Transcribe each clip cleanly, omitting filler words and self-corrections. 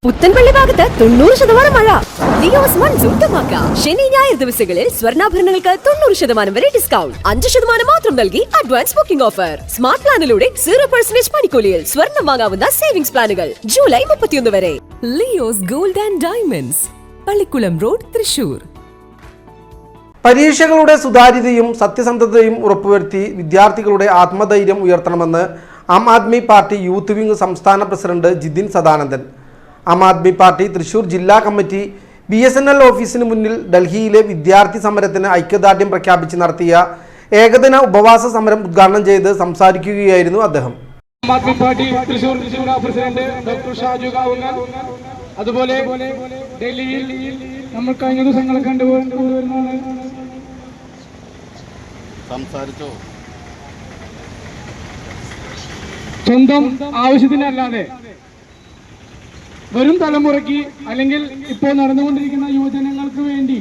പുത്തൻപള്ളി ഭാഗത്ത് 90% മഴ. ലിയോസ് മൺസൂൺ ധമാക്ക. ശനി ഞായർ ദിവസങ്ങളിൽ സ്വർണ്ണാഭരണങ്ങൾക്ക് 90% വരെ ഡിസ്കൗണ്ട്. 5% മാത്രം നൽകി അഡ്വാൻസ് ബുക്കിംഗ് ഓഫർ. സ്മാർട്ട് പ്ലാനിലൂടെ 0% പണിക്കൂലിയിൽ സ്വർണ്ണം വാങ്ങാവുന്ന സേവിംഗ്സ് പ്ലാനുകൾ ജൂലൈ 31 വരെ. Leo's gold and diamonds, Pallikkulam road, Thrissur. പരീക്ഷകളുടെ സുതാര്യതയും സത്യസന്ധതയും ഉറപ്പുവരുത്തി വിദ്യാർത്ഥികളുടെ ആത്മധൈര്യം ഉയർത്തണമെന്ന് Aam Aadmi party youth wing സംസ്ഥാന പ്രസിഡന്റ് ജിതിൻ സദാനന്ദൻ. ആം ആദ്മി പാർട്ടി തൃശൂർ ജില്ലാ കമ്മിറ്റി BSNL ഓഫീസിന് മുന്നിൽ ഡൽഹിയിലെ വിദ്യാർത്ഥി സമരത്തിന് ഐക്യദാർഢ്യം പ്രഖ്യാപിച്ച് നടത്തിയ ഏകദിന ഉപവാസ സമരം ഉദ്ഘാടനം ചെയ്ത് സംസാരിക്കുകയായിരുന്നു അദ്ദേഹം. ആം ആദ്മി പാർട്ടി തൃശൂർ ജില്ലാ പ്രസിഡന്റ് ഡോക്ടർ ഷാജു കാവുങ്ങൽ, അതുപോലെ ഡൽഹിയിൽ നമ്മൾ കഴിഞ്ഞ ദിവസങ്ങൾ കണ്ടുവരുന്നതാണ്. സ്വന്തം ആവശ്യത്തിനല്ലാതെ വരും തലമുറയ്ക്ക് അല്ലെങ്കിൽ ഇപ്പോൾ നടന്നുകൊണ്ടിരിക്കുന്ന യുവജനങ്ങൾക്ക് വേണ്ടി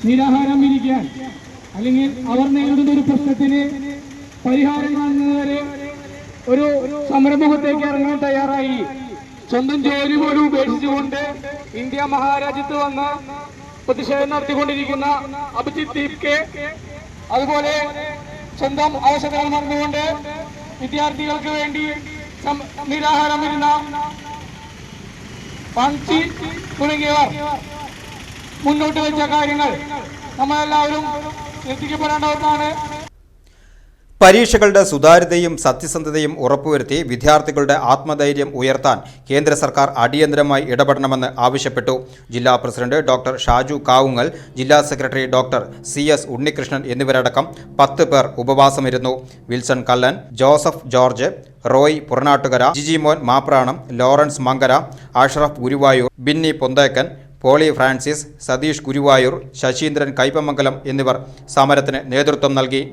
നിരാഹാരം ഇരിക്കാൻ അല്ലെങ്കിൽ അവർ നേരിടുന്ന ഒരു പ്രശ്നത്തിന് പരിഹാരം കാണുന്നതുവരെ ഒരു സമരമുഖത്തേക്ക് ഇറങ്ങാൻ തയ്യാറായി സ്വന്തം ജോലി പോലും ഉപേക്ഷിച്ചുകൊണ്ട് ഇന്ത്യ മഹാരാജ്യത്ത് വന്ന് പ്രതിഷേധം നടത്തിക്കൊണ്ടിരിക്കുന്ന അഭിജിത്ത് ദീപ്കെ, അതുപോലെ സ്വന്തം അവസരങ്ങൾ മറന്നുകൊണ്ട് വിദ്യാർത്ഥികൾക്ക് വേണ്ടി നിരാഹാരം ഇരുന്ന പങ്ക്തി തുടങ്ങിയവർ മുന്നോട്ട് വെച്ച കാര്യങ്ങൾ നമ്മളെല്ലാവരും ശ്രദ്ധിക്കപ്പെടേണ്ടതാണ്. പരീക്ഷകളുടെ സുതാര്യതയും സത്യസന്ധതയും ഉറപ്പുവരുത്തി വിദ്യാർത്ഥികളുടെ ആത്മധൈര്യം ഉയർത്താൻ കേന്ദ്ര സർക്കാർ അടിയന്തരമായി ഇടപെടണമെന്ന് ആവശ്യപ്പെട്ടു. ജില്ലാ പ്രസിഡന്റ് ഡോക്ടർ ഷാജു കാവുങ്ങൽ, ജില്ലാ സെക്രട്ടറി ഡോക്ടർ CS ഉണ്ണികൃഷ്ണൻ എന്നിവരടക്കം 10 പേർ ഉപവാസമിരുന്നു. Wilson Kallan, Joseph George, Roy Puranattukara, Jijimon Mapranam, Lawrence Mankara, Ashraf Guruvayur, Binny Ponthekkan, Poly Francis, Satheesh Guruvayur, Sasheendran Kaipamangalam എന്നിവർ സമരത്തിന് നേതൃത്വം നൽകി.